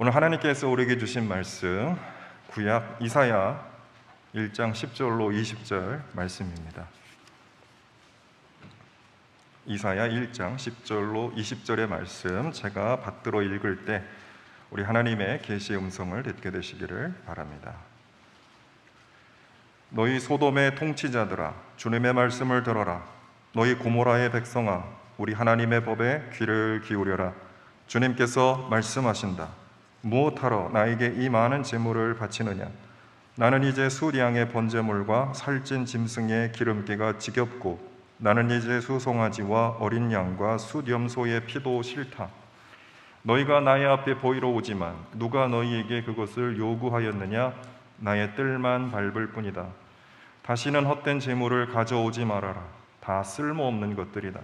오늘 하나님께서 우리에게 주신 말씀 구약 이사야 1장 10절로 20절 말씀입니다. 이사야 1장 10절로 20절의 말씀 제가 받들어 읽을 때 우리 하나님의 계시의 음성을 듣게 되시기를 바랍니다. 너희 소돔의 통치자들아, 주님의 말씀을 들어라. 너희 고모라의 백성아, 우리 하나님의 법에 귀를 기울여라. 주님께서 말씀하신다. 무엇하러 나에게 이 많은 제물을 바치느냐? 나는 이제 수량의 번제물과 살찐 짐승의 기름기가 지겹고, 나는 이제 수송아지와 어린 양과 숫염소의 피도 싫다. 너희가 나의 앞에 보이러 오지만 누가 너희에게 그것을 요구하였느냐? 나의 뜰만 밟을 뿐이다. 다시는 헛된 제물을 가져오지 말아라. 다 쓸모없는 것들이다.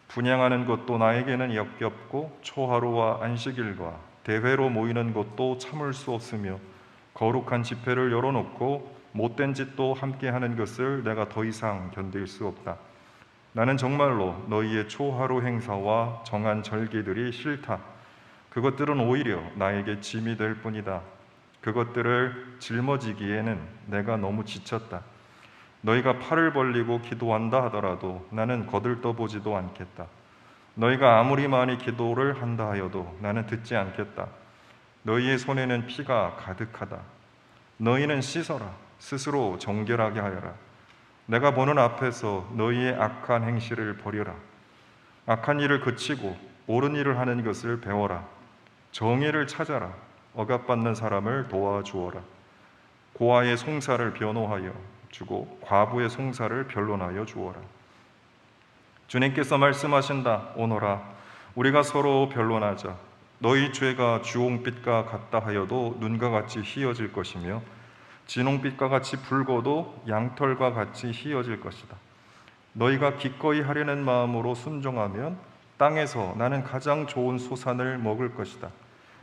분향하는 것도 나에게는 역겹고, 초하루와 안식일과 대회로 모이는 것도 참을 수 없으며, 거룩한 집회를 열어놓고 못된 짓도 함께하는 것을 내가 더 이상 견딜 수 없다. 나는 정말로 너희의 초하루 행사와 정한 절기들이 싫다. 그것들은 오히려 나에게 짐이 될 뿐이다. 그것들을 짊어지기에는 내가 너무 지쳤다. 너희가 팔을 벌리고 기도한다 하더라도 나는 거들떠보지도 않겠다. 너희가 아무리 많이 기도를 한다 하여도 나는 듣지 않겠다. 너희의 손에는 피가 가득하다. 너희는 씻어라. 스스로 정결하게 하여라. 내가 보는 앞에서 너희의 악한 행실을 버려라. 악한 일을 그치고 옳은 일을 하는 것을 배워라. 정의를 찾아라. 억압받는 사람을 도와주어라. 고아의 송사를 변호하여 주고 과부의 송사를 변론하여 주어라. 주님께서 말씀하신다. 오너라, 우리가 서로 변론하자. 너희 죄가 주홍빛과 같다 하여도 눈과 같이 희어질 것이며, 진홍빛과 같이 붉어도 양털과 같이 희어질 것이다. 너희가 기꺼이 하려는 마음으로 순종하면 땅에서 나는 가장 좋은 소산을 먹을 것이다.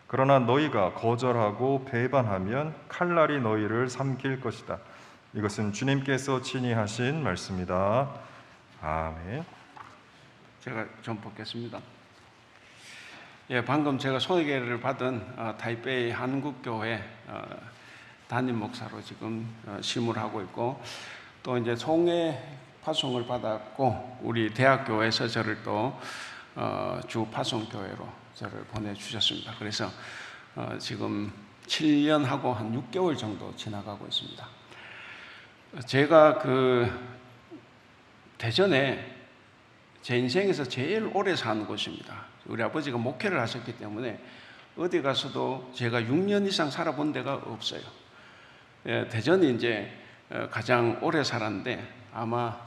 그러나 너희가 거절하고 배반하면 칼날이 너희를 삼킬 것이다. 이것은 주님께서 친히 하신 말씀이다. 아멘. 제가 좀 보겠습니다. 방금 제가 소개를 받은 타이베이 한국교회 담임 목사로 지금 심을 하고 있고, 또 이제 송해 파송을 받았고, 우리 대학교에서 저를 또 주 파송교회로 저를 보내주셨습니다. 그래서 지금 7년하고 한 6개월 정도 지나가고 있습니다. 제가 대전에 제 인생에서 제일 오래 사는 곳입니다. 우리 아버지가 목회를 하셨기 때문에 어디 가서도 제가 6년 이상 살아본 데가 없어요. 대전이 이제 가장 오래 살았는데, 아마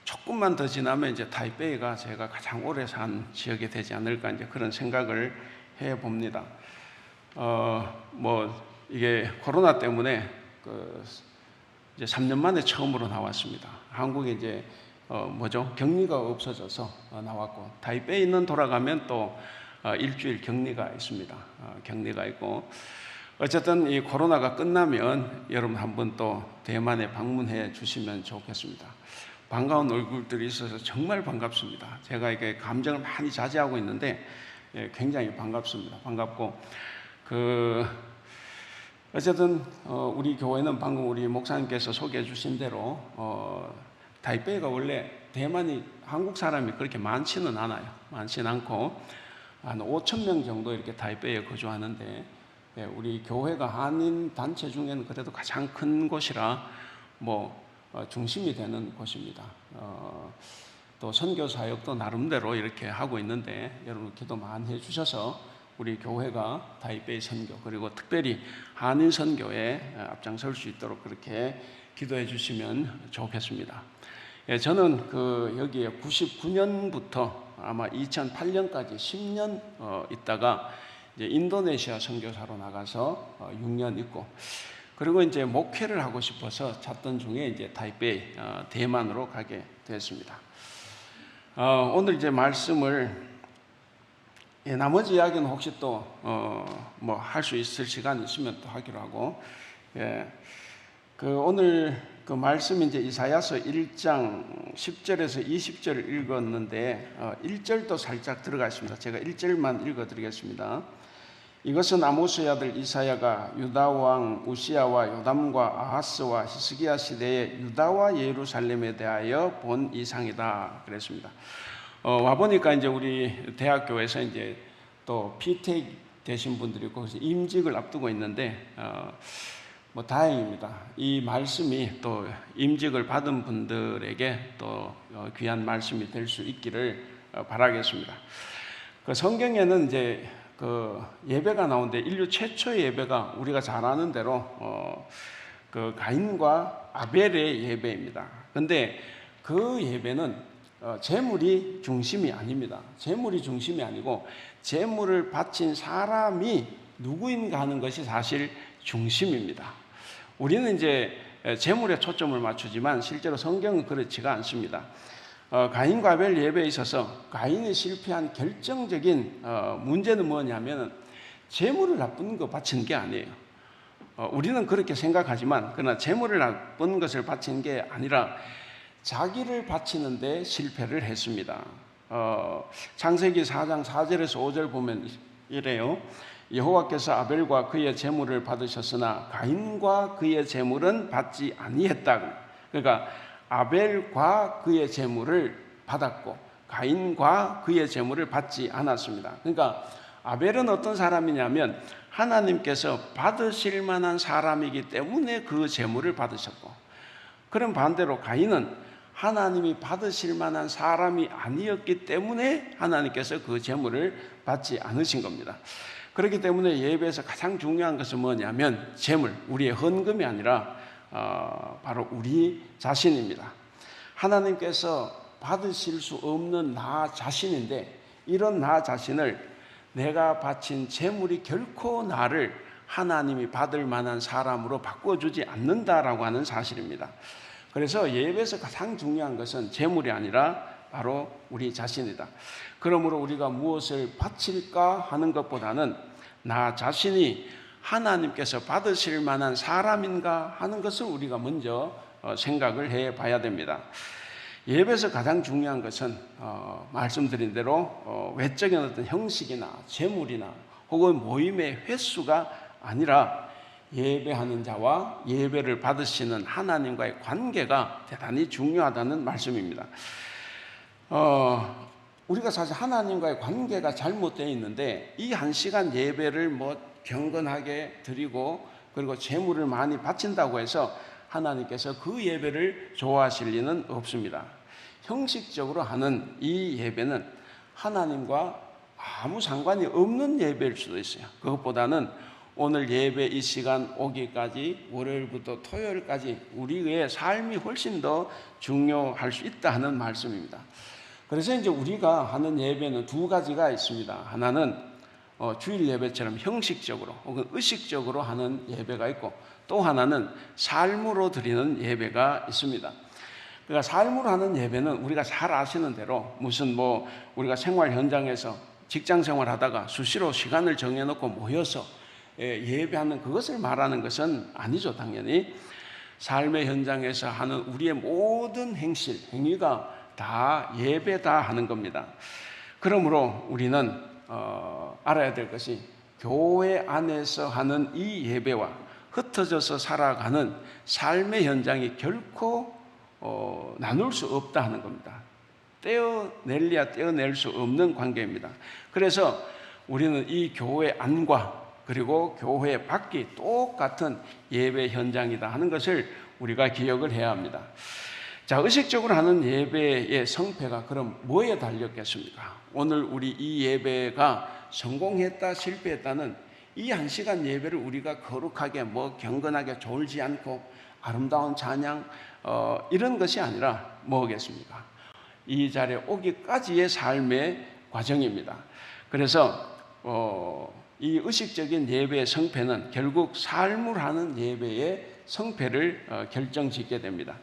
조금만 더 지나면 이제 타이베이가 제가 가장 오래 산 지역이 되지 않을까, 이제 그런 생각을 해 봅니다. 이게 코로나 때문에 이제 3년 만에 처음으로 나왔습니다. 한국에 이제 격리가 없어져서 나왔고, 타이베이는 돌아가면 또 일주일 격리가 있습니다. 격리가 있고, 어쨌든 이 코로나가 끝나면 여러분 한번 또 대만에 방문해 주시면 좋겠습니다. 반가운 얼굴들이 있어서 정말 반갑습니다. 제가 이게 감정을 많이 자제하고 있는데 굉장히 반갑습니다. 반갑고, 어쨌든 우리 교회는 방금 우리 목사님께서 소개해 주신 대로 타이베이가 원래 대만이 한국 사람이 그렇게 많지는 않아요. 많지는 않고 한 5,000명 정도 이렇게 타이베이에 거주하는데, 우리 교회가 한인 단체 중에는 그래도 가장 큰 곳이라 중심이 되는 곳입니다. 또 선교 사역도 나름대로 이렇게 하고 있는데, 여러분 기도 많이 해주셔서 우리 교회가 타이베이 선교, 그리고 특별히 한인 선교에 앞장설 수 있도록 그렇게 기도해 주시면 좋겠습니다. 저는 여기에 99년부터 아마 2008년까지 10년 있다가 이제 인도네시아 선교사로 나가서 6년 있고, 그리고 이제 목회를 하고 싶어서 찾던 중에 이제 타이베이 대만으로 가게 됐습니다. 오늘 이제 말씀을 나머지 이야기는 혹시 또 할 수 있을 시간 있으면 또 하기로 하고, 오늘 말씀 이제 이사야서 1장 10절에서 20절을 읽었는데 1절도 살짝 들어가 있습니다. 제가 1절만 읽어드리겠습니다. 이것은 아모스의 아들 이사야가 유다 왕 우시야와 요담과 아하스와 히스기야 시대에 유다와 예루살렘에 대하여 본 이상이다 그랬습니다. 와 보니까 이제 우리 대학교에서 이제 또 피택 되신 분들이 거기서 임직을 앞두고 있는데 뭐 다행입니다. 이 말씀이 또 임직을 받은 분들에게 또 귀한 말씀이 될 수 있기를 바라겠습니다. 그 성경에는 이제 그 예배가 나오는데 인류 최초의 예배가 우리가 잘 아는 대로 그 가인과 아벨의 예배입니다. 근데 그 예배는 제물이 중심이 아닙니다. 제물이 중심이 아니고 제물을 바친 사람이 누구인가 하는 것이 사실 중심입니다. 우리는 이제 제물에 초점을 맞추지만 실제로 성경은 그렇지가 않습니다. 가인과 아벨 예배에 있어서 가인이 실패한 결정적인 문제는 뭐냐면 제물을 나쁜 거 바치는 게 아니에요. 우리는 그렇게 생각하지만 그러나 제물을 나쁜 것을 바치는 게 아니라 자기를 바치는 데 실패를 했습니다. 창세기 4장 4절에서 5절 보면 이래요. 여호와께서 아벨과 그의 제물을 받으셨으나 가인과 그의 제물은 받지 아니했다. 그러니까 아벨과 그의 제물을 받았고 가인과 그의 제물을 받지 않았습니다. 그러니까 아벨은 어떤 사람이냐면 하나님께서 받으실 만한 사람이기 때문에 그 제물을 받으셨고, 그럼 반대로 가인은 하나님이 받으실 만한 사람이 아니었기 때문에 하나님께서 그 제물을 받지 않으신 겁니다. 그렇기 때문에 예배에서 가장 중요한 것은 뭐냐면 제물, 우리의 헌금이 아니라 바로 우리 자신입니다. 하나님께서 받으실 수 없는 나 자신인데 이런 나 자신을 내가 바친 제물이 결코 나를 하나님이 받을 만한 사람으로 바꿔주지 않는다라고 하는 사실입니다. 그래서 예배에서 가장 중요한 것은 제물이 아니라 바로 우리 자신이다. 그러므로 우리가 무엇을 바칠까 하는 것보다는 나 자신이 하나님께서 받으실 만한 사람인가 하는 것을 우리가 먼저 생각을 해 봐야 됩니다. 예배에서 가장 중요한 것은 말씀드린 대로 외적인 어떤 형식이나 제물이나 혹은 모임의 횟수가 아니라 예배하는 자와 예배를 받으시는 하나님과의 관계가 대단히 중요하다는 말씀입니다. 우리가 사실 하나님과의 관계가 잘못되어 있는데 이 한 시간 예배를 뭐 경건하게 드리고 그리고 제물을 많이 바친다고 해서 하나님께서 그 예배를 좋아하실 리는 없습니다. 형식적으로 하는 이 예배는 하나님과 아무 상관이 없는 예배일 수도 있어요. 그것보다는 오늘 예배 이 시간 오기까지 월요일부터 토요일까지 우리의 삶이 훨씬 더 중요할 수 있다 하는 말씀입니다. 그래서 이제 우리가 하는 예배는 두 가지가 있습니다. 하나는 주일 예배처럼 형식적으로 혹은 의식적으로 하는 예배가 있고 또 하나는 삶으로 드리는 예배가 있습니다. 그러니까 삶으로 하는 예배는 우리가 잘 아시는 대로 무슨 뭐 우리가 생활 현장에서 직장 생활하다가 수시로 시간을 정해놓고 모여서 예배하는 그것을 말하는 것은 아니죠. 당연히 삶의 현장에서 하는 우리의 모든 행위가 다 예배다 하는 겁니다. 그러므로 우리는 알아야 될 것이 교회 안에서 하는 이 예배와 흩어져서 살아가는 삶의 현장이 결코 나눌 수 없다 하는 겁니다. 떼어낼 수 없는 관계입니다. 그래서 우리는 이 교회 안과 그리고 교회 밖이 똑같은 예배 현장이다 하는 것을 우리가 기억을 해야 합니다. 자, 의식적으로 하는 예배의 성패가 그럼 뭐에 달렸겠습니까? 오늘 우리 이 예배가 성공했다 실패했다는 이 한 시간 예배를 우리가 거룩하게 뭐 경건하게 졸지 않고 아름다운 찬양 이런 것이 아니라 뭐겠습니까? 이 자리에 오기까지의 삶의 과정입니다. 그래서 이 의식적인 예배의 성패는 결국 삶을 하는 예배의 성패를 결정짓게 됩니다.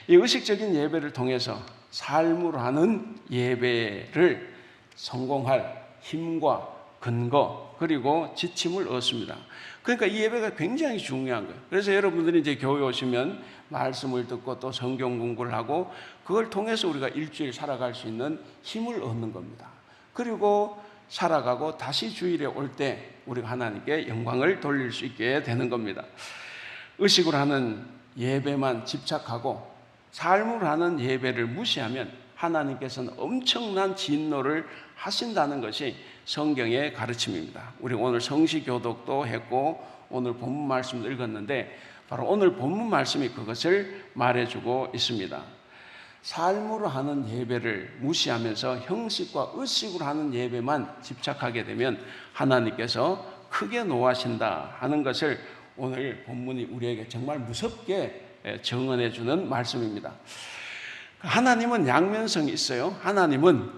이 의식적인 예배를 통해서 삶으로 하는 예배를 성공할 힘과 근거 그리고 지침을 얻습니다. 그러니까 이 예배가 굉장히 중요한 거예요. 그래서 여러분들이 이제 교회 오시면 말씀을 듣고 또 성경 공부를 하고 그걸 통해서 우리가 일주일 살아갈 수 있는 힘을 얻는 겁니다. 그리고 살아가고 다시 주일에 올 때 우리가 하나님께 영광을 돌릴 수 있게 되는 겁니다. 의식으로 하는 예배만 집착하고 삶으로 하는 예배를 무시하면 하나님께서는 엄청난 진노를 하신다는 것이 성경의 가르침입니다. 우리 오늘 성시교독도 했고 오늘 본문 말씀도 읽었는데 바로 오늘 본문 말씀이 그것을 말해주고 있습니다. 삶으로 하는 예배를 무시하면서 형식과 의식으로 하는 예배만 집착하게 되면 하나님께서 크게 노하신다 하는 것을 오늘 본문이 우리에게 정말 무섭게 증언해 주는 말씀입니다. 하나님은 양면성이 있어요. 하나님은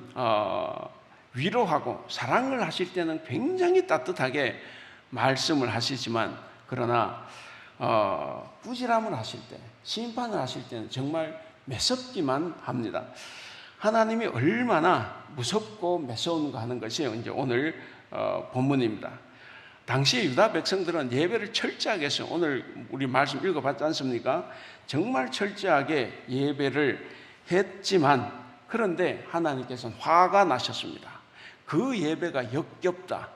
위로하고 사랑을 하실 때는 굉장히 따뜻하게 말씀을 하시지만 그러나 꾸지람을 하실 때, 심판을 하실 때는 정말 매섭기만 합니다. 하나님이 얼마나 무섭고 매서운가 하는 것이 이제 오늘 본문입니다. 당시 유다 백성들은 예배를 철저하게 했어요. 오늘 우리 말씀 읽어봤지 않습니까? 정말 철저하게 예배를 했지만 그런데 하나님께서는 화가 나셨습니다. 그 예배가 역겹다.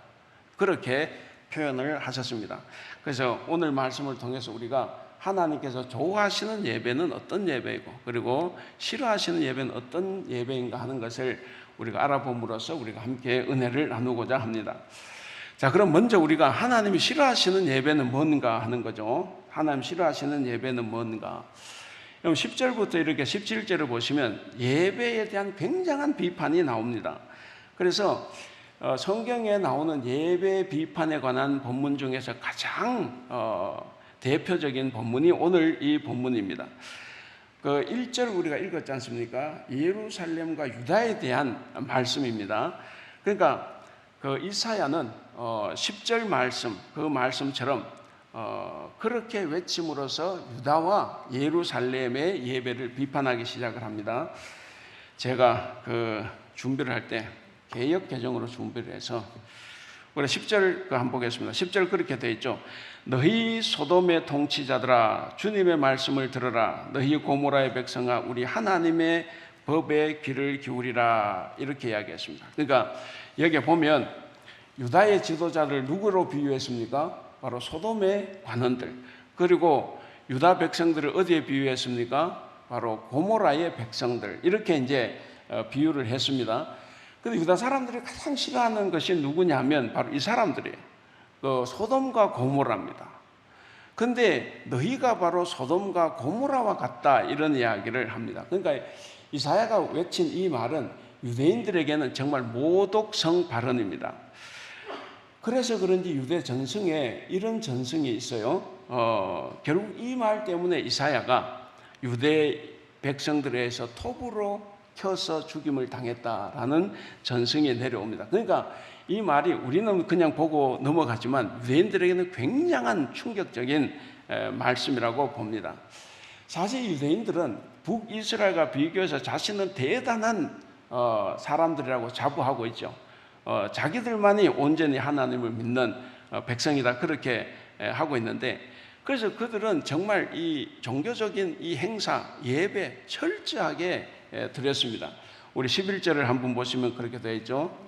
그렇게 표현을 하셨습니다. 그래서 오늘 말씀을 통해서 우리가 하나님께서 좋아하시는 예배는 어떤 예배이고 그리고 싫어하시는 예배는 어떤 예배인가 하는 것을 우리가 알아봄으로써 우리가 함께 은혜를 나누고자 합니다. 자, 그럼 먼저 우리가 하나님이 싫어하시는 예배는 뭔가 하는 거죠. 하나님 싫어하시는 예배는 뭔가. 그럼 10절부터 이렇게 17절을 보시면 예배에 대한 굉장한 비판이 나옵니다. 그래서 성경에 나오는 예배 비판에 관한 본문 중에서 가장 대표적인 본문이 오늘 이 본문입니다. 그 1절 우리가 읽었지 않습니까? 예루살렘과 유다에 대한 말씀입니다. 그러니까 그 이사야는 10절 말씀, 그 말씀처럼 그렇게 외침으로써 유다와 예루살렘의 예배를 비판하기 시작을 합니다. 제가 그 준비를 할 때 개역 개정으로 준비를 해서 우리 10절 한번 보겠습니다. 10절 그렇게 되어 있죠. 너희 소돔의 통치자들아 주님의 말씀을 들으라. 너희 고모라의 백성아 우리 하나님의 법에 귀를 기울이라. 이렇게 이야기했습니다. 그러니까 여기에 보면 유다의 지도자를 누구로 비유했습니까? 바로 소돔의 관원들. 그리고 유다 백성들을 어디에 비유했습니까? 바로 고모라의 백성들. 이렇게 이제 비유를 했습니다. 근데 유다 사람들이 가장 싫어하는 것이 누구냐면 바로 이 사람들이에요. 그 소돔과 고모라입니다. 근데 너희가 바로 소돔과 고모라와 같다 이런 이야기를 합니다. 그러니까 이사야가 외친 이 말은 유대인들에게는 정말 모독성 발언입니다. 그래서 그런지 유대 전승에 이런 전승이 있어요. 결국 이 말 때문에 이사야가 유대 백성들에 의해서 톱으로 켜서 죽임을 당했다라는 전승이 내려옵니다. 그러니까 이 말이 우리는 그냥 보고 넘어가지만 유대인들에게는 굉장한 충격적인 말씀이라고 봅니다. 사실 유대인들은 북이스라엘과 비교해서 자신은 대단한 사람들이라고 자부하고 있죠. 자기들만이 온전히 하나님을 믿는 백성이다 그렇게 하고 있는데 그래서 그들은 정말 이 종교적인 이 행사 예배 철저하게 드렸습니다. 우리 11절을 한번 보시면 그렇게 되어 있죠.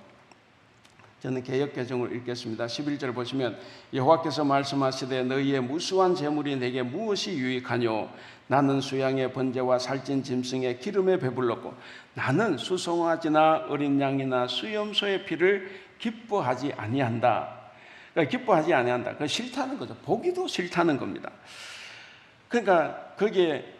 저는 개역개정을 읽겠습니다. 11절 보시면 여호와께서 말씀하시되 너희의 무수한 재물이 내게 무엇이 유익하뇨? 나는 수양의 번제와 살찐 짐승의 기름에 배불렀고 나는 수송아지나 어린 양이나 수염소의 피를 기뻐하지 아니한다. 그러니까 기뻐하지 아니한다. 그 싫다는 거죠. 보기도 싫다는 겁니다. 그러니까 거기에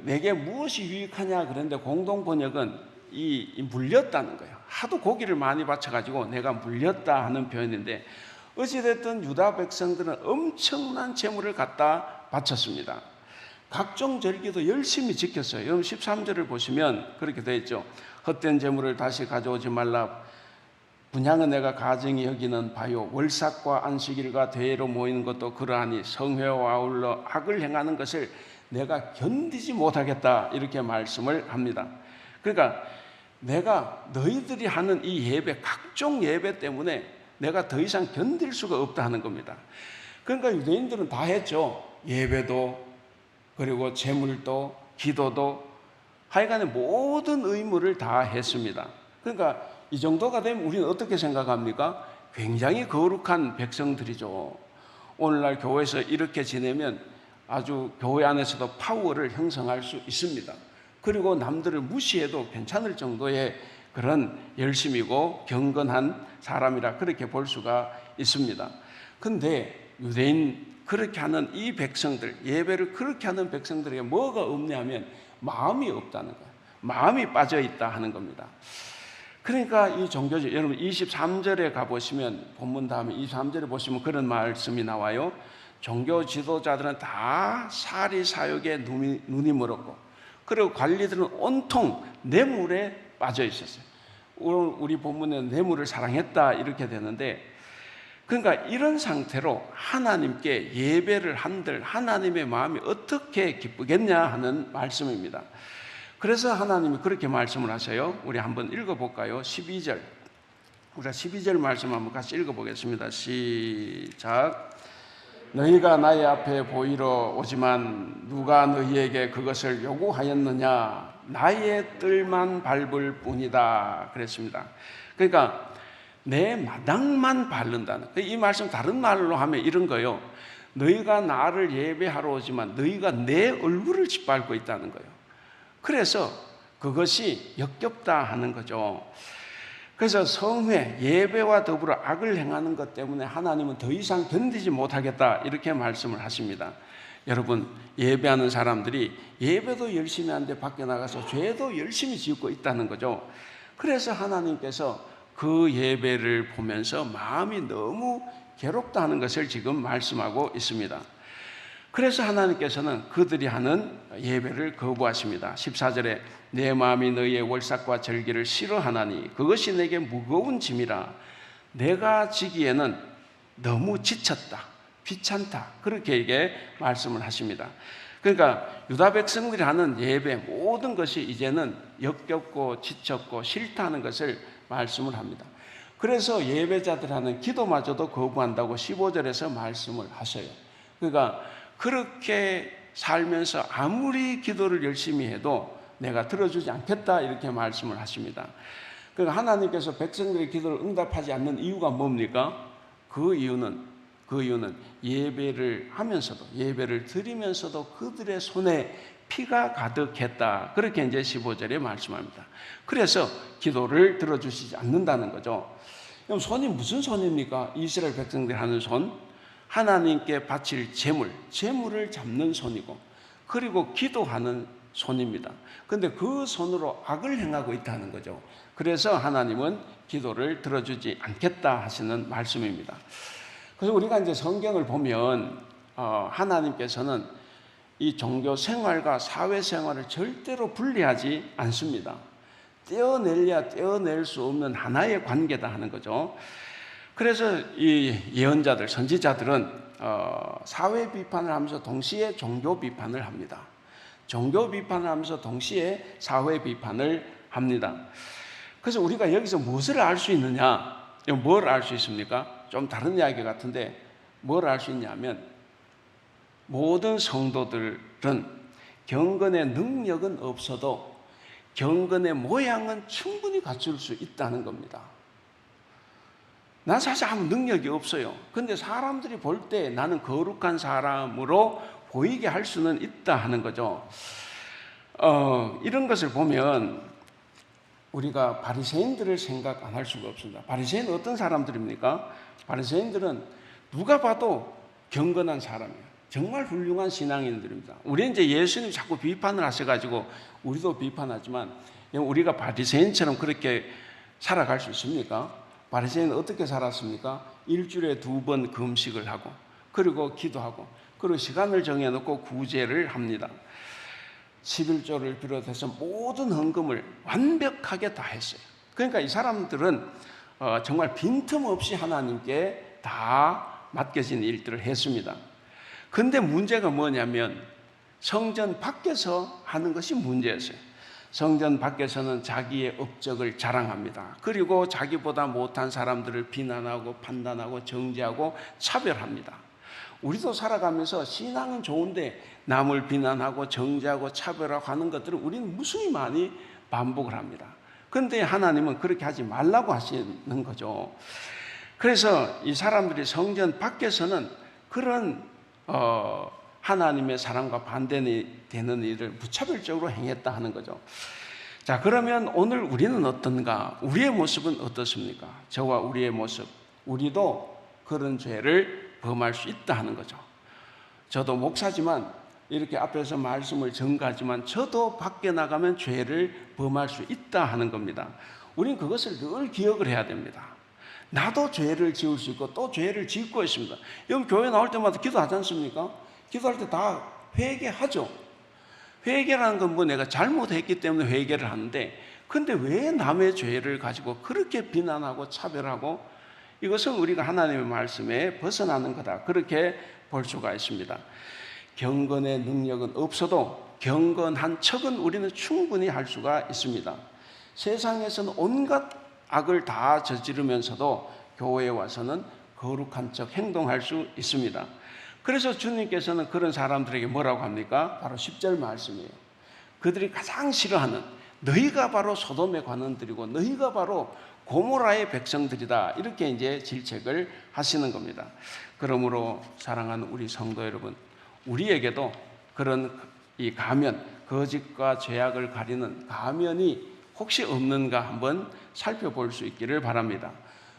내게 무엇이 유익하냐 그런데 공동 번역은 이 물렸다는 거예요. 하도 고기를 많이 바쳐가지고 내가 물렸다 하는 표현인데 어찌됐든 유다 백성들은 엄청난 재물을 갖다 바쳤습니다. 각종 절기도 열심히 지켰어요. 여러분 13절을 보시면 그렇게 되어 있죠. 헛된 재물을 다시 가져오지 말라. 분향은 내가 가증히 여기는 바요. 월삭과 안식일과 대회로 모이는 것도 그러하니 성회와 아울러 악을 행하는 것을 내가 견디지 못하겠다 이렇게 말씀을 합니다. 그러니까 내가 너희들이 하는 이 예배 각종 예배 때문에 내가 더 이상 견딜 수가 없다 하는 겁니다. 그러니까 유대인들은 다 했죠. 예배도 그리고 제물도 기도도 하여간에 모든 의무를 다 했습니다. 그러니까 이 정도가 되면 우리는 어떻게 생각합니까? 굉장히 거룩한 백성들이죠. 오늘날 교회에서 이렇게 지내면 아주 교회 안에서도 파워를 형성할 수 있습니다. 그리고 남들을 무시해도 괜찮을 정도의 그런 열심이고 경건한 사람이라 그렇게 볼 수가 있습니다. 근데 유대인 그렇게 하는 이 백성들, 예배를 그렇게 하는 백성들에게 뭐가 없냐면 마음이 없다는 거예요. 마음이 빠져 있다 하는 겁니다. 그러니까 이 종교적, 여러분 23절에 가보시면, 본문 다음에 23절에 보시면 그런 말씀이 나와요. 종교 지도자들은 다 사리 사욕에 눈이 멀었고, 그리고 관리들은 온통 뇌물에 빠져 있었어요. 우리 본문에 뇌물을 사랑했다 이렇게 되는데, 그러니까 이런 상태로 하나님께 예배를 한들 하나님의 마음이 어떻게 기쁘겠냐 하는 말씀입니다. 그래서 하나님이 그렇게 말씀을 하세요. 우리 한번 읽어볼까요? 12절. 우리가 12절 말씀 한번 같이 읽어보겠습니다. 시작. 너희가 나의 앞에 보이러 오지만 누가 너희에게 그것을 요구하였느냐? 나의 뜰만 밟을 뿐이다. 그랬습니다. 그러니까 내 마당만 밟는다는, 이 말씀 다른 말로 하면 이런 거예요. 너희가 나를 예배하러 오지만 너희가 내 얼굴을 짓밟고 있다는 거예요. 그래서 그것이 역겹다 하는 거죠. 그래서 성회, 예배와 더불어 악을 행하는 것 때문에 하나님은 더 이상 견디지 못하겠다 이렇게 말씀을 하십니다. 여러분, 예배하는 사람들이 예배도 열심히 하는데 밖에 나가서 죄도 열심히 짓고 있다는 거죠. 그래서 하나님께서 그 예배를 보면서 마음이 너무 괴롭다 하는 것을 지금 말씀하고 있습니다. 그래서 하나님께서는 그들이 하는 예배를 거부하십니다. 14절에 내 마음이 너희의 월삭과 절기를 싫어하나니 그것이 내게 무거운 짐이라 내가 지기에는 너무 지쳤다, 귀찮다, 그렇게 이게 말씀을 하십니다. 그러니까 유다 백성들이 하는 예배 모든 것이 이제는 역겹고 지쳤고 싫다는 것을 말씀을 합니다. 그래서 예배자들 하는 기도마저도 거부한다고 15절에서 말씀을 하셔요. 그러니까 그렇게 살면서 아무리 기도를 열심히 해도 내가 들어주지 않겠다 이렇게 말씀을 하십니다. 그러니까 하나님께서 백성들의 기도를 응답하지 않는 이유가 뭡니까? 그 이유는 예배를 하면서도, 예배를 드리면서도 그들의 손에 피가 가득했다. 그렇게 이제 15절에 말씀합니다. 그래서 기도를 들어주시지 않는다는 거죠. 그럼 손이 무슨 손입니까? 이스라엘 백성들이 하는 손, 하나님께 바칠 재물을 잡는 손이고, 그리고 기도하는 손입니다. 그런데 그 손으로 악을 행하고 있다는 거죠. 그래서 하나님은 기도를 들어주지 않겠다 하시는 말씀입니다. 그래서 우리가 이제 성경을 보면 하나님께서는 이 종교 생활과 사회 생활을 절대로 분리하지 않습니다. 떼어내려야 떼어낼 수 없는 하나의 관계다 하는 거죠. 그래서 이 예언자들, 선지자들은 사회 비판을 하면서 동시에 종교 비판을 합니다. 종교 비판을 하면서 동시에 사회 비판을 합니다. 그래서 우리가 여기서 무엇을 알 수 있느냐? 뭘 알 수 있습니까? 좀 다른 이야기 같은데 뭘 알 수 있냐면 모든 성도들은 경건의 능력은 없어도 경건의 모양은 충분히 갖출 수 있다는 겁니다. 난 사실 아무 능력이 없어요. 근데 사람들이 볼 때 나는 거룩한 사람으로 보이게 할 수는 있다 하는 거죠. 이런 것을 보면 우리가 바리새인들을 생각 안 할 수가 없습니다. 바리새인은 어떤 사람들입니까? 바리새인들은 누가 봐도 경건한 사람이에요. 정말 훌륭한 신앙인들입니다. 우리는 이제 예수님 자꾸 비판을 하셔가지고 우리도 비판하지만 우리가 바리새인처럼 그렇게 살아갈 수 있습니까? 바리새인은 어떻게 살았습니까? 일주일에 2번 금식을 하고, 그리고 기도하고, 그리고 시간을 정해놓고 구제를 합니다. 11조를 비롯해서 모든 헌금을 완벽하게 다 했어요. 그러니까 이 사람들은 정말 빈틈없이 하나님께 다 맡겨진 일들을 했습니다. 근데 문제가 뭐냐면 성전 밖에서 하는 것이 문제였어요. 성전 밖에서는 자기의 업적을 자랑합니다. 그리고 자기보다 못한 사람들을 비난하고 판단하고 정죄하고 차별합니다. 우리도 살아가면서 신앙은 좋은데 남을 비난하고 정죄하고 차별하고 하는 것들을 우리는 무수히 많이 반복을 합니다. 근데 하나님은 그렇게 하지 말라고 하시는 거죠. 그래서 이 사람들이 성전 밖에서는 그런 하나님의 사랑과 반대되는 일을 무차별적으로 행했다 하는 거죠. 자, 그러면 오늘 우리는 어떤가? 우리의 모습은 어떻습니까? 저와 우리의 모습, 우리도 그런 죄를 범할 수 있다 하는 거죠. 저도 목사지만 이렇게 앞에서 말씀을 전가하지만 저도 밖에 나가면 죄를 범할 수 있다 하는 겁니다. 우리는 그것을 늘 기억을 해야 됩니다. 나도 죄를 지을 수 있고 또 죄를 짓고 있습니다. 여러분 교회 나올 때마다 기도하지 않습니까? 기도할 때 다 회개하죠. 회개라는 건 뭐 내가 잘못했기 때문에 회개를 하는데, 근데 왜 남의 죄를 가지고 그렇게 비난하고 차별하고, 이것은 우리가 하나님의 말씀에 벗어나는 거다, 그렇게 볼 수가 있습니다. 경건의 능력은 없어도 경건한 척은 우리는 충분히 할 수가 있습니다. 세상에서는 온갖 악을 다 저지르면서도 교회에 와서는 거룩한 척 행동할 수 있습니다. 그래서 주님께서는 그런 사람들에게 뭐라고 합니까? 바로 10절 말씀이에요. 그들이 가장 싫어하는, 너희가 바로 소돔의 관원들이고 너희가 바로 고모라의 백성들이다, 이렇게 이제 질책을 하시는 겁니다. 그러므로 사랑하는 우리 성도 여러분, 우리에게도 그런 이 가면, 거짓과 죄악을 가리는 가면이 혹시 없는가 한번 살펴볼 수 있기를 바랍니다.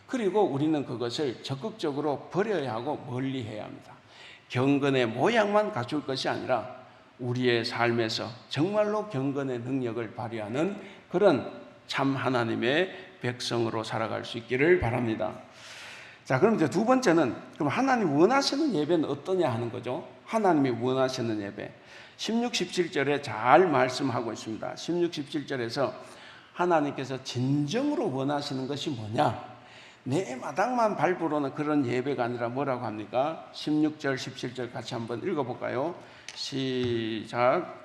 그리고 우리는 그것을 적극적으로 버려야 하고 멀리해야 합니다. 경건의 모양만 갖출 것이 아니라 우리의 삶에서 정말로 경건의 능력을 발휘하는 그런 참 하나님의 백성으로 살아갈 수 있기를 바랍니다. 자, 그럼 이제 두 번째는, 그럼 하나님 원하시는 예배는 어떠냐 하는 거죠. 하나님이 원하시는 예배, 16, 17절에 잘 말씀하고 있습니다. 16, 17절에서 하나님께서 진정으로 원하시는 것이 뭐냐? 내 마당만 밟으로는 그런 예배가 아니라 뭐라고 합니까? 16절, 17절 같이 한번 읽어볼까요? 시작.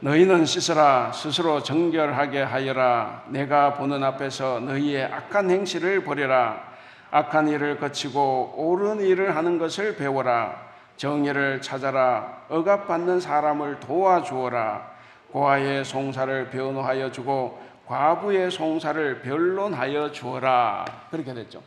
너희는 씻으라, 스스로 정결하게 하여라. 내가 보는 앞에서 너희의 악한 행실을 버려라. 악한 일을 거치고 옳은 일을 하는 것을 배워라. 정의를 찾아라. 억압받는 사람을 도와주어라. 고아의 송사를 변호하여 주고 과부의 송사를 변론하여 주어라. 그렇게 됐죠.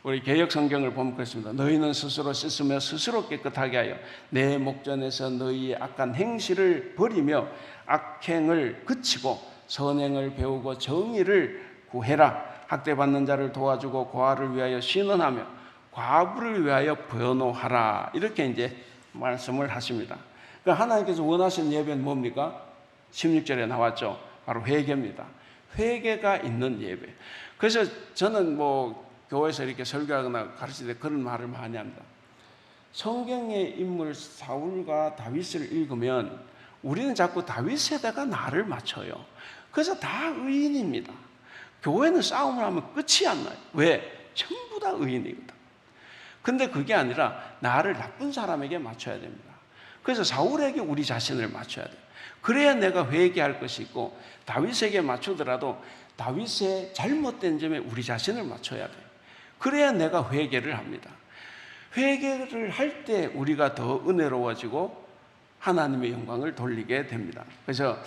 우리 개역 성경을 보면 그렇습니다. 너희는 스스로 씻으며 스스로 깨끗하게 하여 내 목전에서 너희의 악한 행실을 버리며 악행을 그치고 선행을 배우고 정의를 구해라. 학대받는 자를 도와주고 고아를 위하여 신원하며 과부를 위하여 변호하라. 이렇게 이제 말씀을 하십니다. 그러니까 하나님께서 원하시는 예배는 뭡니까? 16절에 나왔죠. 바로 회개입니다. 회개가 있는 예배. 그래서 저는 뭐 교회에서 이렇게 설교하거나 가르칠 때 그런 말을 많이 합니다. 성경의 인물 사울과 다윗을 읽으면 우리는 자꾸 다윗에다가 나를 맞춰요. 그래서 다 의인입니다. 교회는 싸움을 하면 끝이 안 나요. 왜? 전부 다 의인이거든. 근데 그게 아니라 나를 나쁜 사람에게 맞춰야 됩니다. 그래서 사울에게 우리 자신을 맞춰야 돼요. 그래야 내가 회개할 것이 있고, 다윗에게 맞추더라도 다윗의 잘못된 점에 우리 자신을 맞춰야 돼요. 그래야 내가 회개를 합니다. 회개를 할 때 우리가 더 은혜로워지고 하나님의 영광을 돌리게 됩니다. 그래서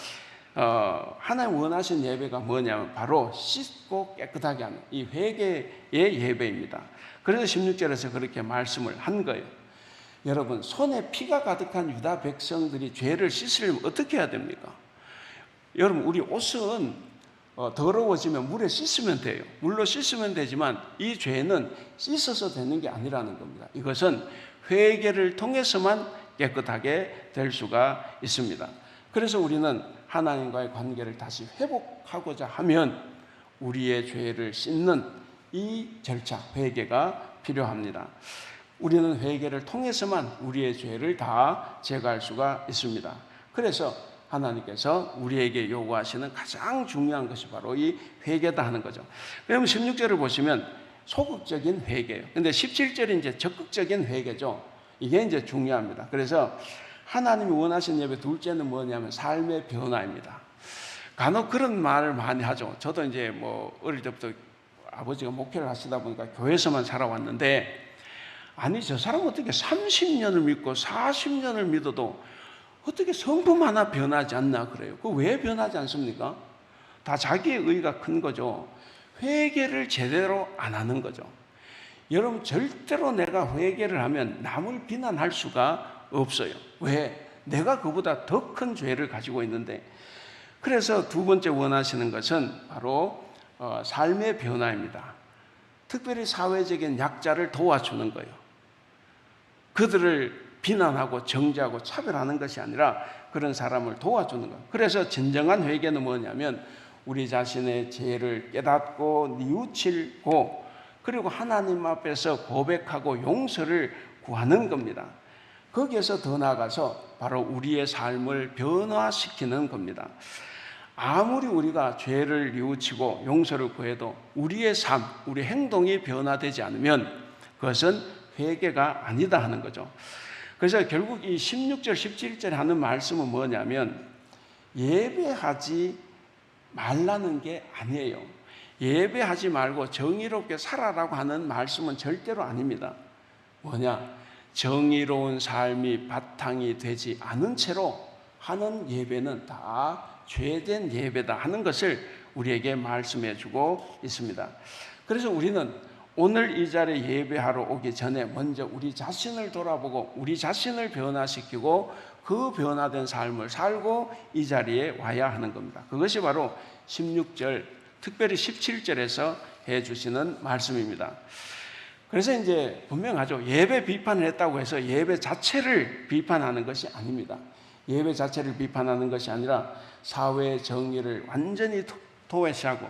하나님 원하신 예배가 뭐냐면 바로 씻고 깨끗하게 하는 이 회개의 예배입니다. 그래서 16절에서 그렇게 말씀을 한 거예요. 여러분, 손에 피가 가득한 유다 백성들이 죄를 씻으려면 어떻게 해야 됩니까? 여러분, 우리 옷은 더러워지면 물에 씻으면 돼요. 물로 씻으면 되지만 이 죄는 씻어서 되는 게 아니라는 겁니다. 이것은 회개를 통해서만 깨끗하게 될 수가 있습니다. 그래서 우리는 하나님과의 관계를 다시 회복하고자 하면 우리의 죄를 씻는 이 절차, 회개가 필요합니다. 우리는 회개를 통해서만 우리의 죄를 다 제거할 수가 있습니다. 그래서 하나님께서 우리에게 요구하시는 가장 중요한 것이 바로 이 회개다 하는 거죠. 그러면 16절을 보시면 소극적인 회개예요. 근데 17절이 이제 적극적인 회개죠. 이게 이제 중요합니다. 그래서 하나님이 원하시는 예배 둘째는 뭐냐면 삶의 변화입니다. 간혹 그런 말을 많이 하죠. 저도 이제 뭐 어릴 때부터 아버지가 목회를 하시다 보니까 교회에서만 살아왔는데, 아니 저 사람 어떻게 30년을 믿고 40년을 믿어도 어떻게 성품 하나 변하지 않나 그래요. 그 왜 변하지 않습니까? 다 자기의 의가 큰 거죠. 회개를 제대로 안 하는 거죠. 여러분, 절대로 내가 회개를 하면 남을 비난할 수가 없어요. 왜? 내가 그보다 더 큰 죄를 가지고 있는데. 그래서 두 번째 원하시는 것은 바로 삶의 변화입니다. 특별히 사회적인 약자를 도와주는 거예요. 그들을 비난하고 정죄하고 차별하는 것이 아니라 그런 사람을 도와주는 거예요. 그래서 진정한 회개는 뭐냐면 우리 자신의 죄를 깨닫고 뉘우치고 그리고 하나님 앞에서 고백하고 용서를 구하는 겁니다. 거기에서 더 나아가서 바로 우리의 삶을 변화시키는 겁니다. 아무리 우리가 죄를 뉘우치고 용서를 구해도 우리의 삶, 우리 행동이 변화되지 않으면 그것은 회개가 아니다 하는 거죠. 그래서 결국 이 16절, 17절에 하는 말씀은 뭐냐면 예배하지 말라는 게 아니에요. 예배하지 말고 정의롭게 살아라고 하는 말씀은 절대로 아닙니다. 뭐냐? 정의로운 삶이 바탕이 되지 않은 채로 하는 예배는 다 죄된 예배다 하는 것을 우리에게 말씀해 주고 있습니다. 그래서 우리는 오늘 이 자리에 예배하러 오기 전에 먼저 우리 자신을 돌아보고 우리 자신을 변화시키고 그 변화된 삶을 살고 이 자리에 와야 하는 겁니다. 그것이 바로 16절, 특별히 17절에서 해주시는 말씀입니다. 그래서 이제 분명하죠. 예배 비판을 했다고 해서 예배 자체를 비판하는 것이 아닙니다. 예배 자체를 비판하는 것이 아니라 사회 정의를 완전히 도외시하고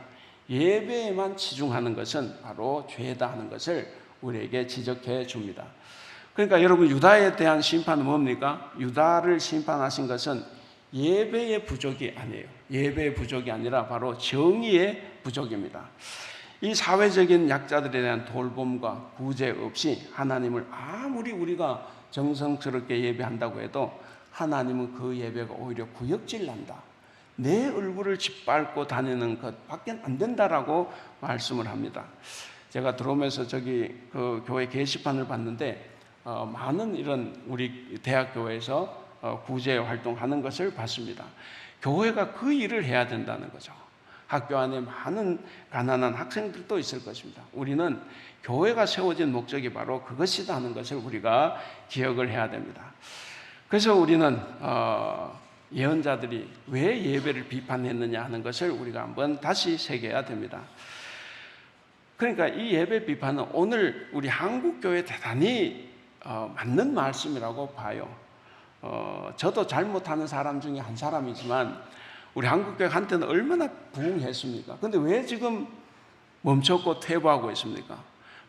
예배에만 치중하는 것은 바로 죄다 하는 것을 우리에게 지적해 줍니다. 그러니까 여러분, 유다에 대한 심판은 뭡니까? 유다를 심판하신 것은 예배의 부족이 아니에요. 예배의 부족이 아니라 바로 정의의 부족입니다. 이 사회적인 약자들에 대한 돌봄과 구제 없이 하나님을 아무리 우리가 정성스럽게 예배한다고 해도 하나님은 그 예배가 오히려 구역질 난다. 내 얼굴을 짓밟고 다니는 것밖에 안 된다라고 말씀을 합니다. 제가 들어오면서 저기 그 교회 게시판을 봤는데 많은 이런 우리 대학교에서 구제 활동하는 것을 봤습니다. 교회가 그 일을 해야 된다는 거죠. 학교 안에 많은 가난한 학생들도 있을 것입니다. 우리는 교회가 세워진 목적이 바로 그것이다 하는 것을 우리가 기억을 해야 됩니다. 그래서 우리는 예언자들이 왜 예배를 비판했느냐 하는 것을 우리가 한번 다시 새겨야 됩니다. 그러니까 이 예배 비판은 오늘 우리 한국교회에 대단히 맞는 말씀이라고 봐요. 저도 잘못하는 사람 중에 한 사람이지만 우리 한국교회가 한때는 얼마나 부흥했습니까? 그런데 왜 지금 멈췄고 퇴보하고 있습니까?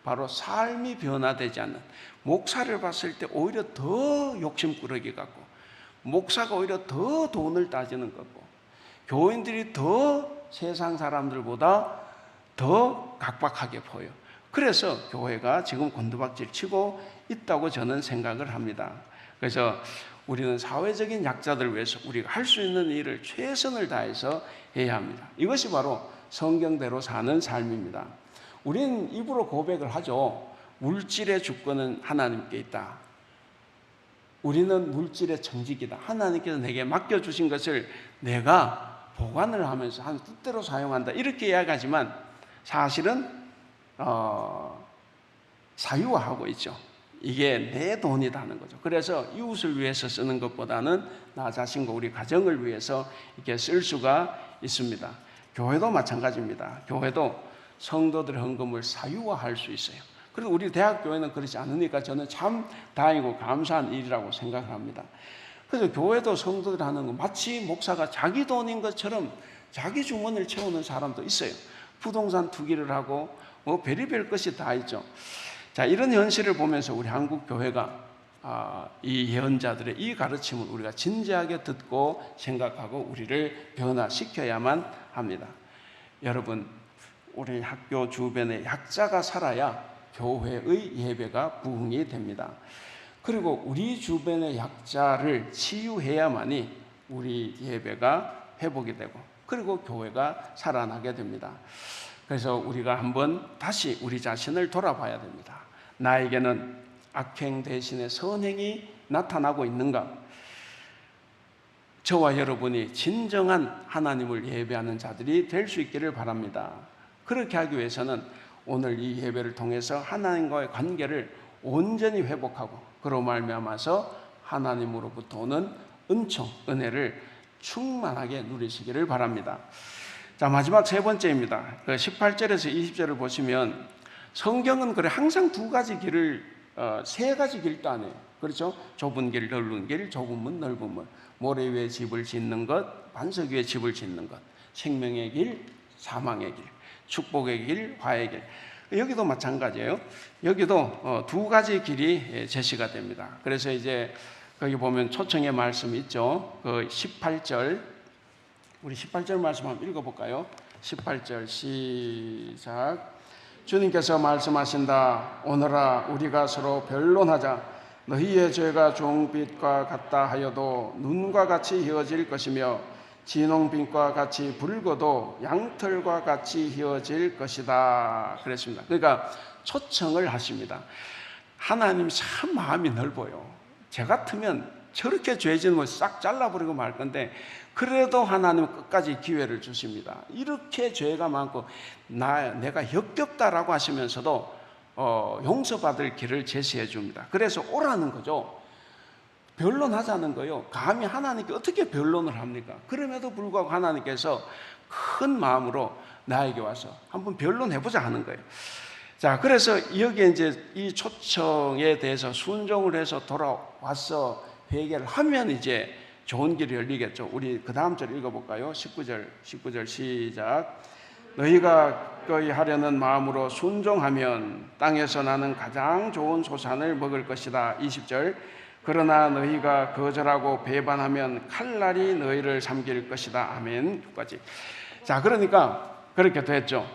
바로 삶이 변화되지 않는, 목사를 봤을 때 오히려 더 욕심꾸러기 같고 목사가 오히려 더 돈을 따지는 거고 교인들이 더 세상 사람들보다 더 각박하게 보여. 그래서 교회가 지금 곤두박질 치고 있다고 저는 생각을 합니다. 그래서 우리는 사회적인 약자들을 위해서 우리가 할 수 있는 일을 최선을 다해서 해야 합니다. 이것이 바로 성경대로 사는 삶입니다. 우리는 입으로 고백을 하죠. 물질의 주권은 하나님께 있다. 우리는 물질의 정직이다. 하나님께서 내게 맡겨주신 것을 내가 보관을 하면서 한 뜻대로 사용한다. 이렇게 이야기하지만 사실은 사유화하고 있죠. 이게 내 돈이라는 거죠. 그래서 이웃을 위해서 쓰는 것보다는 나 자신과 우리 가정을 위해서 이렇게 쓸 수가 있습니다. 교회도 마찬가지입니다. 교회도 성도들의 헌금을 사유화할 수 있어요. 그리고 우리 대학교회는 그렇지 않으니까 저는 참 다행이고 감사한 일이라고 생각합니다. 그래서 교회도 성도들이 하는 거 마치 목사가 자기 돈인 것처럼 자기 주머니를 채우는 사람도 있어요. 부동산 투기를 하고 뭐 별의별 것이 다 있죠. 자, 이런 현실을 보면서 우리 한국 교회가 이 예언자들의 이 가르침을 우리가 진지하게 듣고 생각하고 우리를 변화시켜야만 합니다. 여러분, 우리 학교 주변에 약자가 살아야 교회의 예배가 부흥이 됩니다. 그리고 우리 주변의 약자를 치유해야만이 우리 예배가 회복이 되고 그리고 교회가 살아나게 됩니다. 그래서 우리가 한번 다시 우리 자신을 돌아봐야 됩니다. 나에게는 악행 대신에 선행이 나타나고 있는가? 저와 여러분이 진정한 하나님을 예배하는 자들이 될 수 있기를 바랍니다. 그렇게 하기 위해서는 오늘 이 예배를 통해서 하나님과의 관계를 온전히 회복하고 그로 말미암아서 하나님으로부터 오는 은총, 은혜를 충만하게 누리시기를 바랍니다. 자, 마지막 세 번째입니다. 18절에서 20절을 보시면 성경은 그래 항상 두 가지 길을, 세 가지 길도 안 해요. 그렇죠? 좁은 길, 넓은 길, 좁은 문, 넓은 문. 모래 위에 집을 짓는 것, 반석 위에 집을 짓는 것. 생명의 길, 사망의 길. 축복의 길, 화의 길. 여기도 마찬가지예요. 여기도 두 가지 길이 제시가 됩니다. 그래서 이제 거기 보면 초청의 말씀이 있죠. 그 18절, 우리 18절 말씀 한번 읽어볼까요? 18절 시작. 주님께서 말씀하신다. 오늘아 우리가 서로 변론하자. 너희의 죄가 종빛과 같다 하여도 눈과 같이 희어질 것이며 진홍빛과 같이 붉어도 양털과 같이 희어질 것이다. 그랬습니다. 그러니까 초청을 하십니다. 하나님이 참 마음이 넓어요. 저 같으면 저렇게 죄 짓으면 싹 잘라버리고 말 건데 그래도 하나님은 끝까지 기회를 주십니다. 이렇게 죄가 많고 내가 역겹다라고 하시면서도 용서받을 길을 제시해 줍니다. 그래서 오라는 거죠. 변론하자는 거요. 감히 하나님께 어떻게 변론을 합니까? 그럼에도 불구하고 하나님께서 큰 마음으로 나에게 와서 한번 변론해보자 하는 거예요. 자, 그래서 여기에 이제 이 초청에 대해서 순종을 해서 돌아와서 회개를 하면 이제 좋은 길이 열리겠죠. 우리 그 다음 절 읽어볼까요? 19절 시작. 너희가 거의 하려는 마음으로 순종하면 땅에서 나는 가장 좋은 소산을 먹을 것이다. 20절. 그러나 너희가 거절하고 배반하면 칼날이 너희를 삼킬 것이다. 아멘. 여기까지. 자, 그러니까 그렇게 됐죠.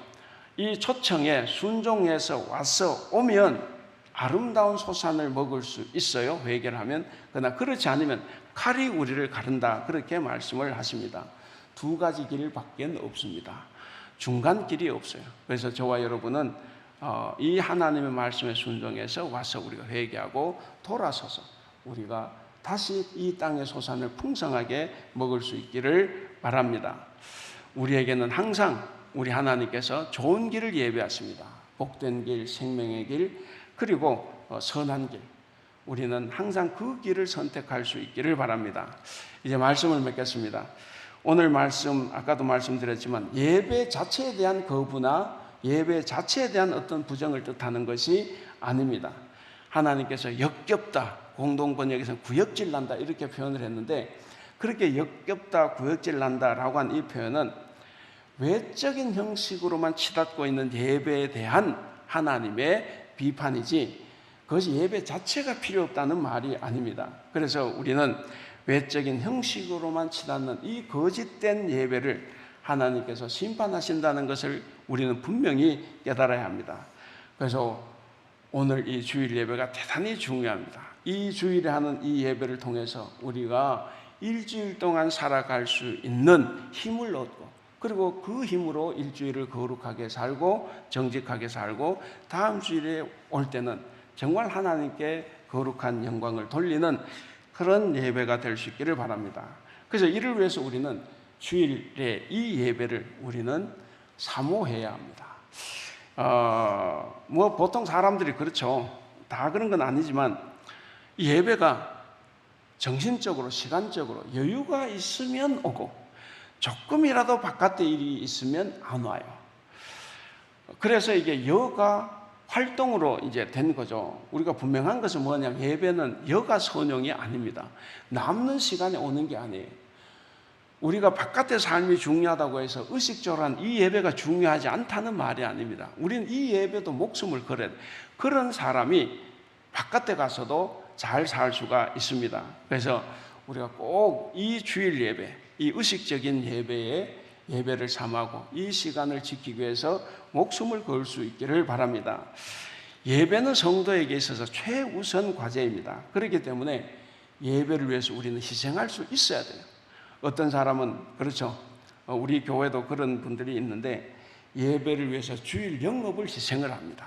이 초청에 순종해서 와서 오면 아름다운 소산을 먹을 수 있어요. 회개를 하면. 그러나 그렇지 않으면 칼이 우리를 가른다. 그렇게 말씀을 하십니다. 두 가지 길밖에 없습니다. 중간 길이 없어요. 그래서 저와 여러분은 이 하나님의 말씀에 순종해서 와서 우리가 회개하고 돌아서서 우리가 다시 이 땅의 소산을 풍성하게 먹을 수 있기를 바랍니다. 우리에게는 항상 우리 하나님께서 좋은 길을 예배하십니다. 복된 길, 생명의 길, 그리고 선한 길. 우리는 항상 그 길을 선택할 수 있기를 바랍니다. 이제 말씀을 맺겠습니다. 오늘 말씀, 아까도 말씀드렸지만 예배 자체에 대한 거부나 예배 자체에 대한 어떤 부정을 뜻하는 것이 아닙니다. 하나님께서 역겹다, 공동번역에서는 구역질 난다 이렇게 표현을 했는데 그렇게 역겹다, 구역질 난다라고 한 이 표현은 외적인 형식으로만 치닫고 있는 예배에 대한 하나님의 비판이지 그것이 예배 자체가 필요 없다는 말이 아닙니다. 그래서 우리는 외적인 형식으로만 치닫는 이 거짓된 예배를 하나님께서 심판하신다는 것을 우리는 분명히 깨달아야 합니다. 그래서 오늘 이 주일 예배가 대단히 중요합니다. 이 주일에 하는 이 예배를 통해서 우리가 일주일 동안 살아갈 수 있는 힘을 얻고 그리고 그 힘으로 일주일을 거룩하게 살고 정직하게 살고 다음 주일에 올 때는 정말 하나님께 거룩한 영광을 돌리는 그런 예배가 될 수 있기를 바랍니다. 그래서 이를 위해서 우리는 주일에 이 예배를 우리는 사모해야 합니다. 뭐 보통 사람들이 그렇죠. 다 그런 건 아니지만 이 예배가 정신적으로 시간적으로 여유가 있으면 오고 조금이라도 바깥에 일이 있으면 안 와요. 그래서 이게 여가 활동으로 이제 된 거죠. 우리가 분명한 것은 뭐냐면 예배는 여가 선용이 아닙니다. 남는 시간에 오는 게 아니에요. 우리가 바깥의 삶이 중요하다고 해서 의식적으로 이 예배가 중요하지 않다는 말이 아닙니다. 우리는 이 예배도 목숨을 걸어야 돼요. 그런 사람이 바깥에 가서도 잘 살 수가 있습니다. 그래서 우리가 꼭 이 주일 예배, 이 의식적인 예배를 삼하고 이 시간을 지키기 위해서 목숨을 걸 수 있기를 바랍니다. 예배는 성도에게 있어서 최우선 과제입니다. 그렇기 때문에 예배를 위해서 우리는 희생할 수 있어야 돼요. 어떤 사람은 그렇죠. 우리 교회도 그런 분들이 있는데 예배를 위해서 주일 영업을 희생을 합니다.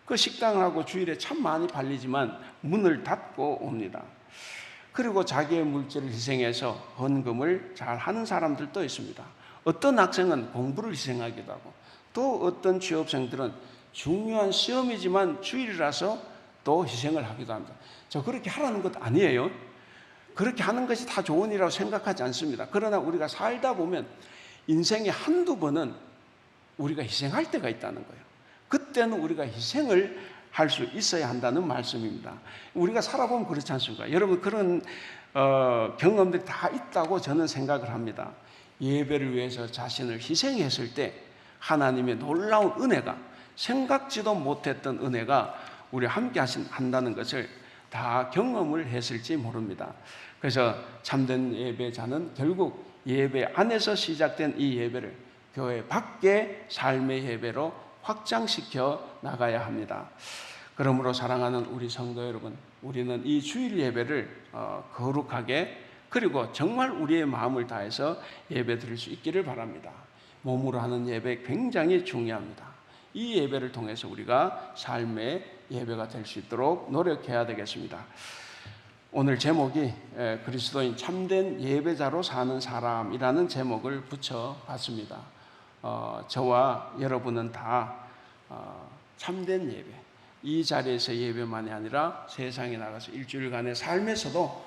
그 식당하고 주일에 참 많이 팔리지만 문을 닫고 옵니다. 그리고 자기의 물질을 희생해서 헌금을 잘 하는 사람들도 있습니다. 어떤 학생은 공부를 희생하기도 하고, 또 어떤 취업생들은 중요한 시험이지만 주일이라서 또 희생을 하기도 합니다. 저 그렇게 하라는 것 아니에요. 그렇게 하는 것이 다 좋은 일이라고 생각하지 않습니다. 그러나 우리가 살다 보면 인생에 한두 번은 우리가 희생할 때가 있다는 거예요. 그때는 우리가 희생을 할 수 있어야 한다는 말씀입니다. 우리가 살아보면 그렇지 않습니까? 여러분, 그런 경험들이 다 있다고 저는 생각을 합니다. 예배를 위해서 자신을 희생했을 때 하나님의 놀라운 은혜가, 생각지도 못했던 은혜가 우리 함께 한다는 것을 다 경험을 했을지 모릅니다. 그래서 참된 예배자는 결국 예배 안에서 시작된 이 예배를 교회 밖의 삶의 예배로 확장시켜 나가야 합니다. 그러므로 사랑하는 우리 성도 여러분, 우리는 이 주일 예배를 거룩하게, 그리고 정말 우리의 마음을 다해서 예배 드릴 수 있기를 바랍니다. 몸으로 하는 예배 굉장히 중요합니다. 이 예배를 통해서 우리가 삶의 예배가 될 수 있도록 노력해야 되겠습니다. 오늘 제목이 그리스도인 참된 예배자로 사는 사람이라는 제목을 붙여봤습니다. 저와 여러분은 다 참된 예배, 이 자리에서 예배만이 아니라 세상에 나가서 일주일간의 삶에서도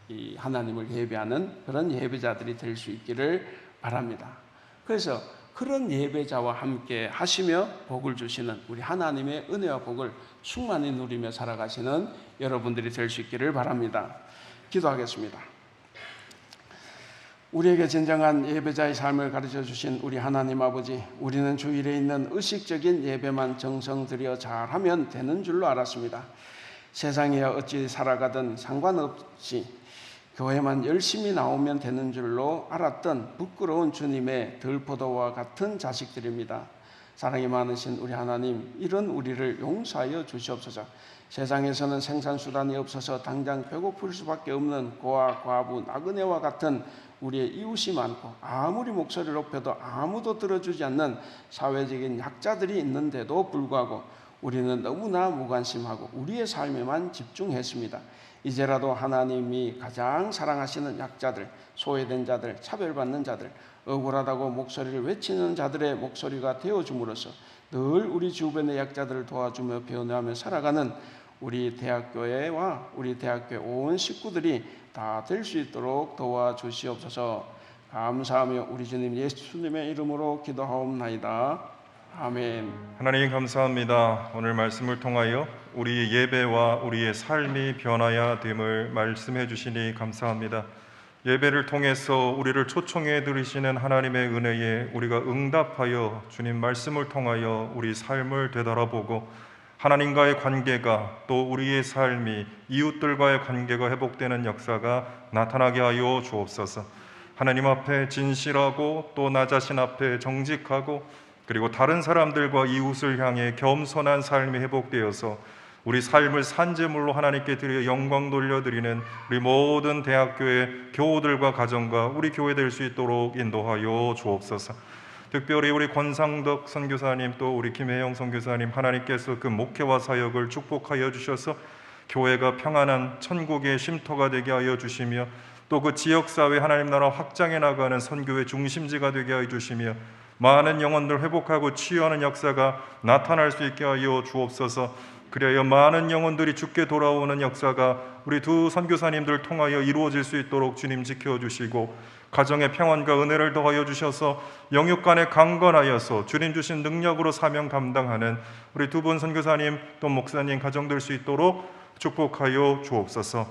이 하나님을 예배하는 그런 예배자들이 될 수 있기를 바랍니다. 그래서 그런 예배자와 함께 하시며 복을 주시는 우리 하나님의 은혜와 복을 충만히 누리며 살아가시는 여러분들이 될 수 있기를 바랍니다. 기도하겠습니다. 우리에게 진정한 예배자의 삶을 가르쳐 주신 우리 하나님 아버지, 우리는 주일에 있는 의식적인 예배만 정성 들여 잘하면 되는 줄로 알았습니다. 세상에 어찌 살아가든 상관없이 교회만 열심히 나오면 되는 줄로 알았던 부끄러운 주님의 들포도와 같은 자식들입니다. 사랑이 많으신 우리 하나님, 이런 우리를 용서하여 주시옵소서. 세상에서는 생산수단이 없어서 당장 배고플 수밖에 없는 고아, 과부, 나그네와 같은 우리의 이웃이 많고, 아무리 목소리를 높여도 아무도 들어주지 않는 사회적인 약자들이 있는데도 불구하고 우리는 너무나 무관심하고 우리의 삶에만 집중했습니다. 이제라도 하나님이 가장 사랑하시는 약자들, 소외된 자들, 차별받는 자들, 억울하다고 목소리를 외치는 자들의 목소리가 되어줌으로써 늘 우리 주변의 약자들을 도와주며 변화하며 살아가는 우리 대학교회와 우리 대학교회 온 식구들이 다 될 수 있도록 도와주시옵소서. 감사하며 우리 주님 예수님의 이름으로 기도하옵나이다. 아멘. 하나님 감사합니다. 오늘 말씀을 통하여 우리의 예배와 우리의 삶이 변화야 됨을 말씀해 주시니 감사합니다. 예배를 통해서 우리를 초청해 들으시는 하나님의 은혜에 우리가 응답하여 주님 말씀을 통하여 우리 삶을 되돌아보고 하나님과의 관계가, 또 우리의 삶이 이웃들과의 관계가 회복되는 역사가 나타나게 하여 주옵소서. 하나님 앞에 진실하고 또 나 자신 앞에 정직하고, 그리고 다른 사람들과 이웃을 향해 겸손한 삶이 회복되어서 우리 삶을 산제물로 하나님께 드려 영광 돌려드리는 우리 모든 대학교의 교우들과 가정과 우리 교회 될 수 있도록 인도하여 주옵소서. 특별히 우리 권상덕 선교사님, 또 우리 김혜영 선교사님, 하나님께서 그 목회와 사역을 축복하여 주셔서 교회가 평안한 천국의 쉼터가 되게 하여 주시며, 또 그 지역사회 하나님 나라 확장해 나가는 선교의 중심지가 되게 하여 주시며, 많은 영혼들 회복하고 치유하는 역사가 나타날 수 있게 하여 주옵소서. 그래야 많은 영혼들이 주께 돌아오는 역사가 우리 두 선교사님들 통하여 이루어질 수 있도록 주님 지켜주시고, 가정의 평안과 은혜를 더하여 주셔서 영육간에 강건하여서 주님 주신 능력으로 사명 감당하는 우리 두 분 선교사님 또 목사님 가정 될 수 있도록 축복하여 주옵소서.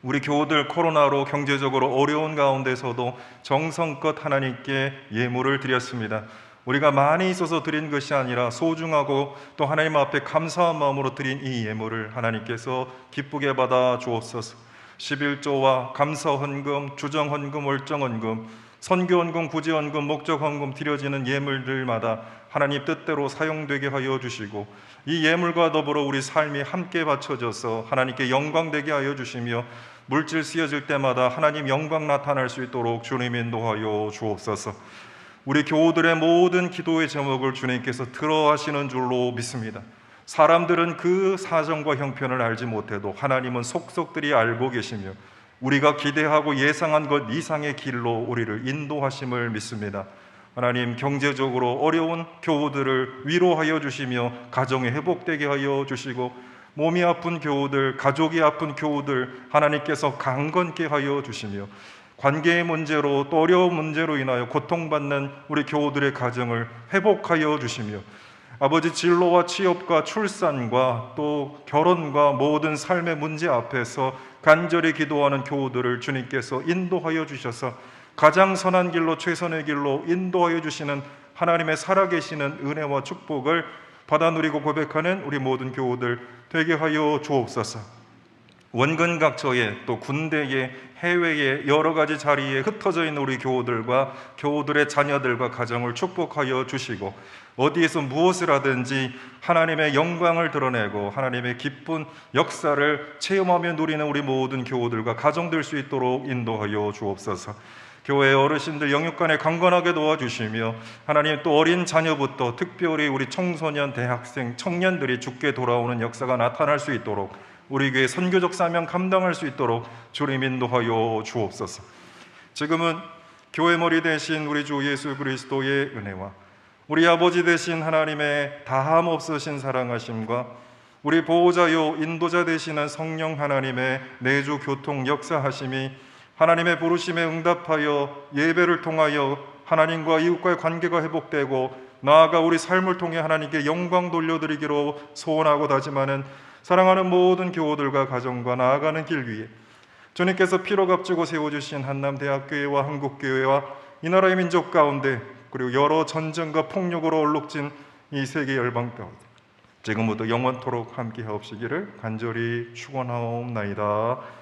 우리 교우들 코로나로 경제적으로 어려운 가운데서도 정성껏 하나님께 예물을 드렸습니다. 우리가 많이 있어서 드린 것이 아니라 소중하고 또 하나님 앞에 감사한 마음으로 드린 이 예물을 하나님께서 기쁘게 받아 주옵소서. 11조와 감사헌금, 주정헌금, 월정헌금, 선교헌금, 구제헌금, 목적헌금 드려지는 예물들마다 하나님 뜻대로 사용되게 하여 주시고, 이 예물과 더불어 우리 삶이 함께 바쳐져서 하나님께 영광되게 하여 주시며, 물질 쓰여질 때마다 하나님 영광 나타날 수 있도록 주님 인도하여 주옵소서. 우리 교우들의 모든 기도의 제목을 주님께서 들어하시는 줄로 믿습니다. 사람들은 그 사정과 형편을 알지 못해도 하나님은 속속들이 알고 계시며 우리가 기대하고 예상한 것 이상의 길로 우리를 인도하심을 믿습니다. 하나님, 경제적으로 어려운 교우들을 위로하여 주시며 가정이 회복되게 하여 주시고 몸이 아픈 교우들, 가족이 아픈 교우들 하나님께서 강건케 하여 주시며 관계의 문제로 또 어려운 문제로 인하여 고통받는 우리 교우들의 가정을 회복하여 주시며 아버지, 진로와 취업과 출산과 또 결혼과 모든 삶의 문제 앞에서 간절히 기도하는 교우들을 주님께서 인도하여 주셔서 가장 선한 길로, 최선의 길로 인도하여 주시는 하나님의 살아계시는 은혜와 축복을 받아 누리고 고백하는 우리 모든 교우들 되게 하여 주옵소서. 원근 각처에 또 군대에 해외에 여러 가지 자리에 흩어져 있는 우리 교우들과 교우들의 자녀들과 가정을 축복하여 주시고 어디에서 무엇을 하든지 하나님의 영광을 드러내고 하나님의 기쁜 역사를 체험하며 누리는 우리 모든 교우들과 가정 될 수 있도록 인도하여 주옵소서. 교회 어르신들 영육간에 강건하게 도와주시며 하나님, 또 어린 자녀부터 특별히 우리 청소년, 대학생, 청년들이 주께 돌아오는 역사가 나타날 수 있도록 우리 교회 선교적 사명 감당할 수 있도록 주님 인도하여 주옵소서. 지금은 교회 머리 대신 우리 주 예수 그리스도의 은혜와 우리 아버지 되신 하나님의 다함 없으신 사랑하심과 우리 보호자요 인도자 되시는 성령 하나님의 내주 교통 역사하심이 하나님의 부르심에 응답하여 예배를 통하여 하나님과 이웃과의 관계가 회복되고 나아가 우리 삶을 통해 하나님께 영광 돌려드리기로 소원하고 다짐하는 사랑하는 모든 교우들과 가정과 나아가는 길 위에 주님께서 피로 값지고 세워주신 한남대학교회와 한국교회와 이 나라의 민족 가운데 그리고 여러 전쟁과 폭력으로 얼룩진 이 세계 열방 가운데 지금부터 영원토록 함께 하옵시기를 간절히 축원하옵나이다.